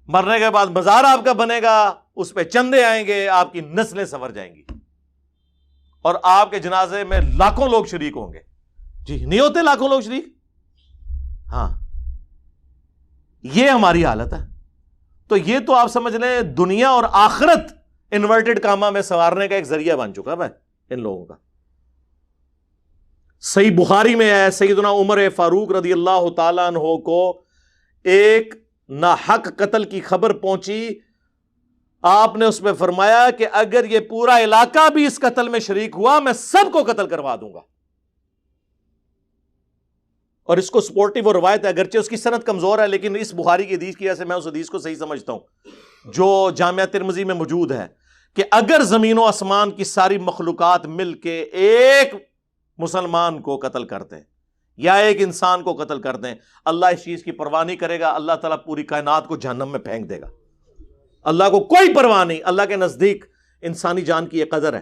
مرنے کے بعد مزار آپ کا بنے گا، اس پہ چندے آئیں گے، آپ کی نسلیں سنور جائیں گی اور آپ کے جنازے میں لاکھوں لوگ شریک ہوں گے. جی نہیں ہوتے لاکھوں لوگ شریک؟ ہاں، یہ ہماری حالت ہے. تو یہ تو آپ سمجھ لیں دنیا اور آخرت انورٹڈ کاما میں سنوارنے کا ایک ذریعہ بن چکا ہے ان لوگوں کا. صحیح بخاری میں ہے سیدنا عمر فاروق رضی اللہ تعالیٰ عنہ کو ایک ناحق قتل کی خبر پہنچی. آپ نے اس میں فرمایا کہ اگر یہ پورا علاقہ بھی اس قتل میں شریک ہوا میں سب کو قتل کروا دوں گا. اور اس کو سپورٹیو اور روایت ہے، اگرچہ اس کی سند کمزور ہے لیکن اس بخاری کی حدیث کی وجہ سے میں اس حدیث کو صحیح سمجھتا ہوں جو جامعہ ترمذی میں موجود ہے کہ اگر زمین و آسمان کی ساری مخلوقات مل کے ایک مسلمان کو قتل کرتے ہیں یا ایک انسان کو قتل کرتے ہیں، اللہ اس چیز کی پرواہ نہیں کرے گا. اللہ تعالیٰ پوری کائنات کو جہنم میں پھینک دے گا. اللہ کو کوئی پرواہ نہیں. اللہ کے نزدیک انسانی جان کی یہ قدر ہے.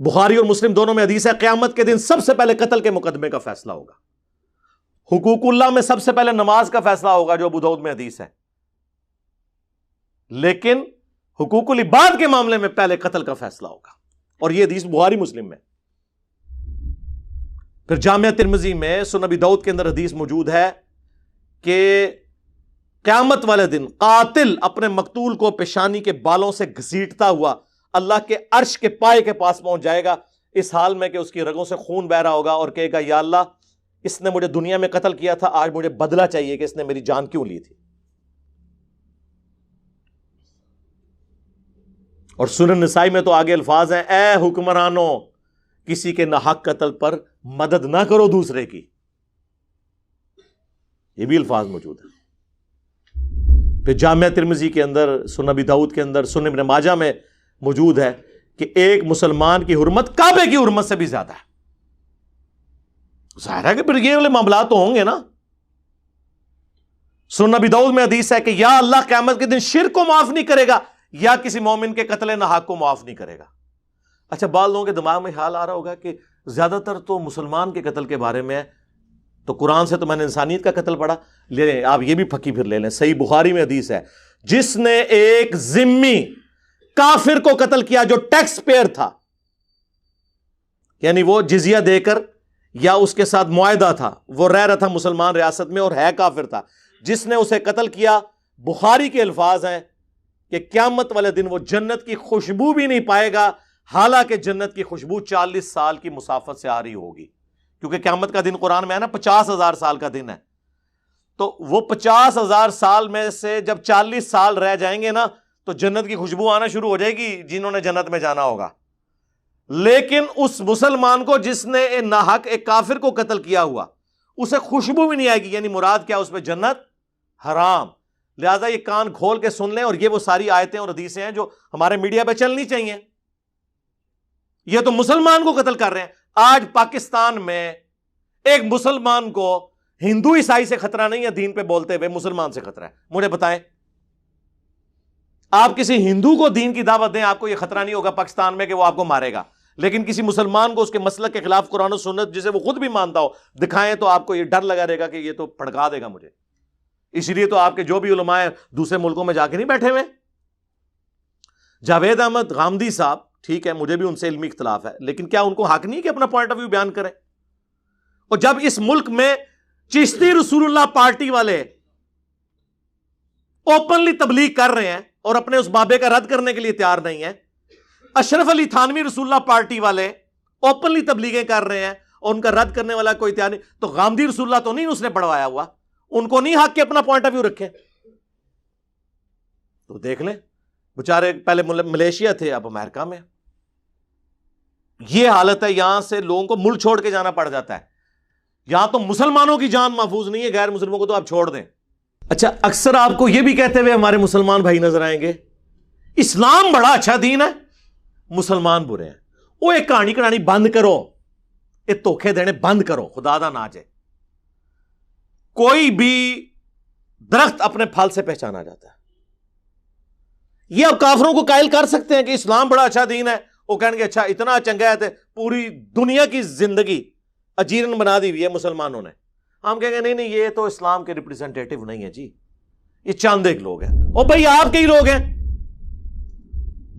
بخاری اور مسلم دونوں میں حدیث ہے قیامت کے دن سب سے پہلے قتل کے مقدمے کا فیصلہ ہوگا. حقوق اللہ میں سب سے پہلے نماز کا فیصلہ ہوگا جو ابو داؤد میں حدیث ہے، لیکن حقوق العباد کے معاملے میں پہلے قتل کا فیصلہ ہوگا. اور یہ حدیث بخاری مسلم میں. پھر جامعہ ترمذی میں سنن ابی داؤد کے اندر حدیث موجود ہے کہ قیامت والے دن قاتل اپنے مقتول کو پیشانی کے بالوں سے گھسیٹتا ہوا اللہ کے عرش کے پائے کے پاس پہنچ جائے گا، اس حال میں کہ اس کی رگوں سے خون بہ رہا ہوگا، اور کہے گا یا اللہ اس نے مجھے دنیا میں قتل کیا تھا، آج مجھے بدلہ چاہیے کہ اس نے میری جان کیوں لی تھی. اور سنن نسائی میں تو آگے الفاظ ہیں، اے حکمرانوں کسی کے ناحق قتل پر مدد نہ کرو دوسرے کی. یہ بھی الفاظ موجود ہیں. پھر جامعہ ترمذی کے اندر، سنن ابی داؤد کے اندر، سنن ابن ماجہ میں موجود ہے کہ ایک مسلمان کی حرمت کعبے کی حرمت سے بھی زیادہ ہے. ظاہر ہے کہ پھر یہ والے معاملات تو ہوں گے نا. سنن ابی داؤد میں حدیث ہے کہ یا اللہ قیامت کے دن شرک کو معاف نہیں کرے گا یا کسی مومن کے قتل ناحق کو معاف نہیں کرے گا. اچھا، بعض لوگوں کے دماغ میں خیال آ رہا ہوگا کہ زیادہ تر تو مسلمان کے قتل کے بارے میں ہے، تو قرآن سے تو میں نے انسانیت کا قتل پڑھا. لے لیں آپ یہ بھی پھکی پھر لے لیں. صحیح بخاری میں حدیث ہے، جس نے ایک ذمی کافر کو قتل کیا جو ٹیکس پیئر تھا، یعنی وہ جزیہ دے کر یا اس کے ساتھ معاہدہ تھا، وہ رہ رہا تھا مسلمان ریاست میں اور ہے کافر تھا، جس نے اسے قتل کیا، بخاری کے الفاظ ہیں کہ قیامت والے دن وہ جنت کی خوشبو بھی نہیں پائے گا، حالانکہ جنت کی خوشبو 40 سال کی مسافت سے آ رہی ہوگی. کیونکہ قیامت کا دن قرآن میں ہے نا 50,000 سال کا دن ہے. تو وہ 50,000 سال میں سے جب 40 سال رہ جائیں گے نا تو جنت کی خوشبو آنا شروع ہو جائے گی جنہوں نے جنت میں جانا ہوگا. لیکن اس مسلمان کو جس نے ناحق ایک کافر کو قتل کیا ہوا، اسے خوشبو بھی نہیں آئے گی. یعنی مراد کیا؟ اس پہ جنت حرام. لہذا یہ کان کھول کے سن لیں، اور یہ وہ ساری آیتیں اور حدیثیں ہیں جو ہمارے میڈیا پہ چلنی چاہیے. یہ تو مسلمان کو قتل کر رہے ہیں. آج پاکستان میں ایک مسلمان کو ہندو عیسائی سے خطرہ نہیں ہے، دین پہ بولتے ہوئے مسلمان سے خطرہ ہے. مجھے بتائیں، آپ کسی ہندو کو دین کی دعوت دیں، آپ کو یہ خطرہ نہیں ہوگا پاکستان میں کہ وہ آپ کو مارے گا. لیکن کسی مسلمان کو اس کے مسلک کے خلاف قرآن و سنت جسے وہ خود بھی مانتا ہو دکھائیں تو آپ کو یہ ڈر لگا رہے گا کہ یہ تو پھڑکا دے گا مجھے. اس لیے تو آپ کے جو بھی علماء ہیں دوسرے ملکوں میں جا کے نہیں بیٹھے ہوئے. جاوید احمد غامدی صاحب، ٹھیک ہے مجھے بھی ان سے علمی اختلاف ہے، لیکن کیا ان کو حق نہیں کہ اپنا پوائنٹ آف ویو بیان کریں؟ اور جب اس ملک میں چشتی رسول اللہ پارٹی والے اوپنلی تبلیغ کر رہے ہیں اور اپنے اس بابے کا رد کرنے کے لیے تیار نہیں ہے، اشرف علی تھانوی رسول اللہ پارٹی والے اوپنلی تبلیغیں کر رہے ہیں اور ان کا رد کرنے والا کوئی تیار نہیں، تو غامدی رسول اللہ تو نہیں اس نے پڑھوایا ہوا، ان کو نہیں حق کہ اپنا پوائنٹ آف ویو رکھیں؟ تو دیکھ لیں بےچارے پہلے ملیشیا تھے، اب امریکہ میں. یہ حالت ہے، یہاں سے لوگوں کو ملک چھوڑ کے جانا پڑ جاتا ہے. یہاں تو مسلمانوں کی جان محفوظ نہیں ہے، غیر مسلموں کو تو آپ چھوڑ دیں. اچھا، اکثر آپ کو یہ بھی کہتے ہوئے ہمارے مسلمان بھائی نظر آئیں گے، اسلام بڑا اچھا دین ہے، مسلمان برے ہیں. وہ ایک کہانی کہانی بند کرو، ایک دھوکے دینے بند کرو، خدا دا نہ جائے. کوئی بھی درخت اپنے پھل سے پہچانا جاتا ہے. یہ آپ کافروں کو قائل کر سکتے ہیں کہ اسلام بڑا اچھا دین ہے، وہ کہیں گے اچھا اتنا چنگا ہے، پوری دنیا کی زندگی اجیرن بنا دی ہوئی ہے مسلمانوں نے. ہم کہیں گے نہیں نہیں، یہ تو اسلام کے ریپرزینٹیٹو نہیں ہے جی، یہ چاند ایک لوگ ہیں. اور بھائی آپ کے ہی لوگ ہیں.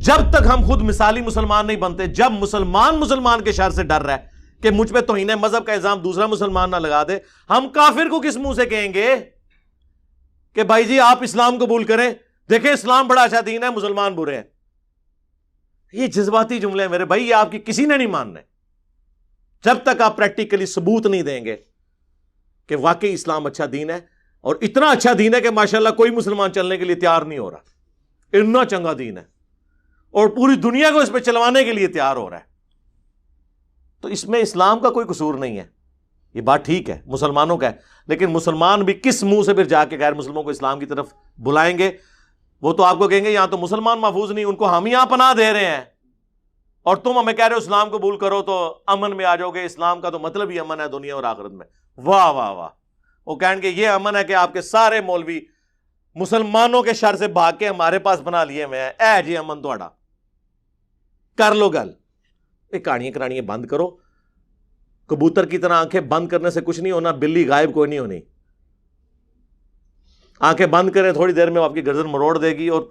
جب تک ہم خود مثالی مسلمان نہیں بنتے، جب مسلمان کے شر سے ڈر رہا ہے کہ مجھ پہ توہین مذہب کا الزام دوسرا مسلمان نہ لگا دے، ہم کافر کو کس منہ سے کہیں گے کہ بھائی جی آپ اسلام قبول کریں، دیکھیں اسلام بڑا اچھا دین ہے، مسلمان برے ہیں. یہ جذباتی جملے ہیں میرے بھائی، یہ آپ کی کسی نے نہیں ماننے جب تک آپ پریکٹیکلی ثبوت نہیں دیں گے کہ واقعی اسلام اچھا دین ہے. اور اتنا اچھا دین ہے کہ ماشاءاللہ کوئی مسلمان چلنے کے لیے تیار نہیں ہو رہا. اتنا چنگا دین ہے اور پوری دنیا کو اس پہ چلوانے کے لیے تیار ہو رہا ہے. تو اس میں اسلام کا کوئی قصور نہیں ہے، یہ بات ٹھیک ہے مسلمانوں کا ہے. لیکن مسلمان بھی کس منہ سے پھر جا کے غیر مسلموں کو اسلام کی طرف بلائیں گے؟ وہ تو آپ کو کہیں گے یہاں تو مسلمان محفوظ نہیں، ان کو ہم یہاں پناہ دے رہے ہیں اور تم ہمیں کہہ رہے ہو اسلام قبول کرو تو امن میں آ جاؤ گے. اسلام کا تو مطلب ہی امن ہے دنیا اور آخرت میں. واہ واہ واہ. وہ کہیں گے یہ امن ہے کہ آپ کے سارے مولوی مسلمانوں کے شر سے بھاگ کے ہمارے پاس بنا لیے ہوئے ہیں. اے جی امن تھوڑا کر لو گل. یہ کہانیاں کرانیاں بند کرو. کبوتر کی طرح آنکھیں بند کرنے سے کچھ نہیں ہونا، بلی غائب کوئی نہیں ہونی. آنکھیں بند کریں، تھوڑی دیر میں وہ آپ کی گردن مروڑ دے گی. اور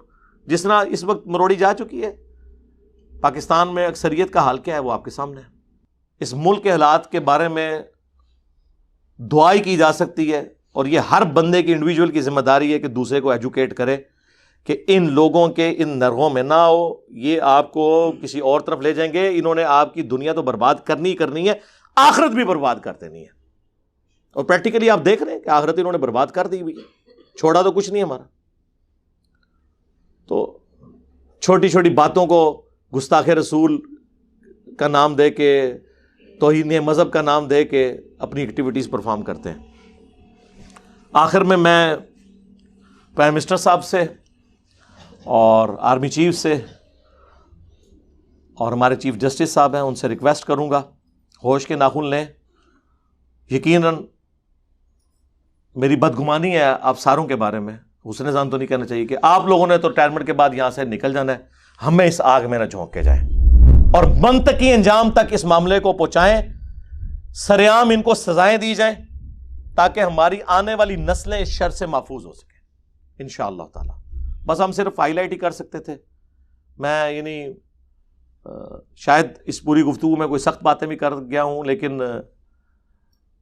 جس طرح اس وقت مروڑی جا چکی ہے پاکستان میں اکثریت کا حال کیا ہے وہ آپ کے سامنے ہے. اس ملک کے حالات کے بارے میں دعائی کی جا سکتی ہے، اور یہ ہر بندے کی انڈیویجول کی ذمہ داری ہے کہ دوسرے کو ایجوکیٹ کرے کہ ان لوگوں کے ان نرغوں میں نہ ہو، یہ آپ کو کسی اور طرف لے جائیں گے. انہوں نے آپ کی دنیا تو برباد کرنی ہی کرنی ہے، آخرت بھی برباد کر دینی ہے. اور پریکٹیکلی آپ دیکھ رہے ہیں کہ آخرت انہوں نے برباد کر دی ہوئی ہے، چھوڑا تو کچھ نہیں ہمارا. تو چھوٹی چھوٹی باتوں کو گستاخ رسول کا نام دے کے، توہین مذہب کا نام دے کے اپنی ایکٹیویٹیز پرفارم کرتے ہیں. آخر میں پرائم منسٹر صاحب سے اور آرمی چیف سے اور ہمارے چیف جسٹس صاحب ہیں، ان سے ریکویسٹ کروں گا ہوش کے ناخن لیں. یقیناً میری بدگمانی ہے آپ ساروں کے بارے میں، حسن ظن تو نہیں کہنا چاہیے کہ آپ لوگوں نے تو ریٹائرمنٹ کے بعد یہاں سے نکل جانا ہے. ہمیں اس آگ میں نہ جھونک کے جائیں اور منطقی انجام تک اس معاملے کو پہنچائیں، سرعام ان کو سزائیں دی جائیں تاکہ ہماری آنے والی نسلیں اس شر سے محفوظ ہو سکیں انشاءاللہ تعالی. بس ہم صرف ہائی لائٹ ہی کر سکتے تھے. میں شاید اس پوری گفتگو میں کوئی سخت باتیں بھی کر گیا ہوں، لیکن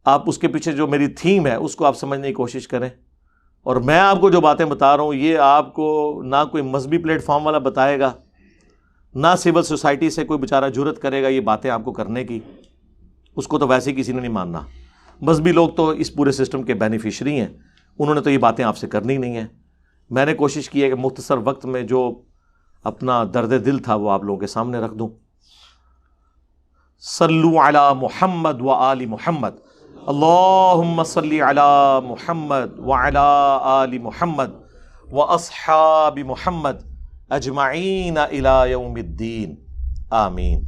آپ اس کے پیچھے جو میری تھیم ہے اس کو آپ سمجھنے کی کوشش کریں. اور میں آپ کو جو باتیں بتا رہا ہوں یہ آپ کو نہ کوئی مذہبی پلیٹ فارم والا بتائے گا، نہ سول سوسائٹی سے کوئی بیچارہ جرت کرے گا یہ باتیں آپ کو کرنے کی. اس کو تو ویسے ہی کسی نے نہیں ماننا. مذہبی لوگ تو اس پورے سسٹم کے بینیفیشری ہیں، انہوں نے تو یہ باتیں آپ سے کرنی نہیں ہیں. میں نے کوشش کی ہے کہ مختصر وقت میں جو اپنا درد دل تھا وہ آپ لوگوں کے سامنے رکھ دوں. صلو علی محمد و آل محمد. اللہم صلی علی محمد وعلی آل محمد و اصحاب محمد اجمعین الی یوم الدین. آمین.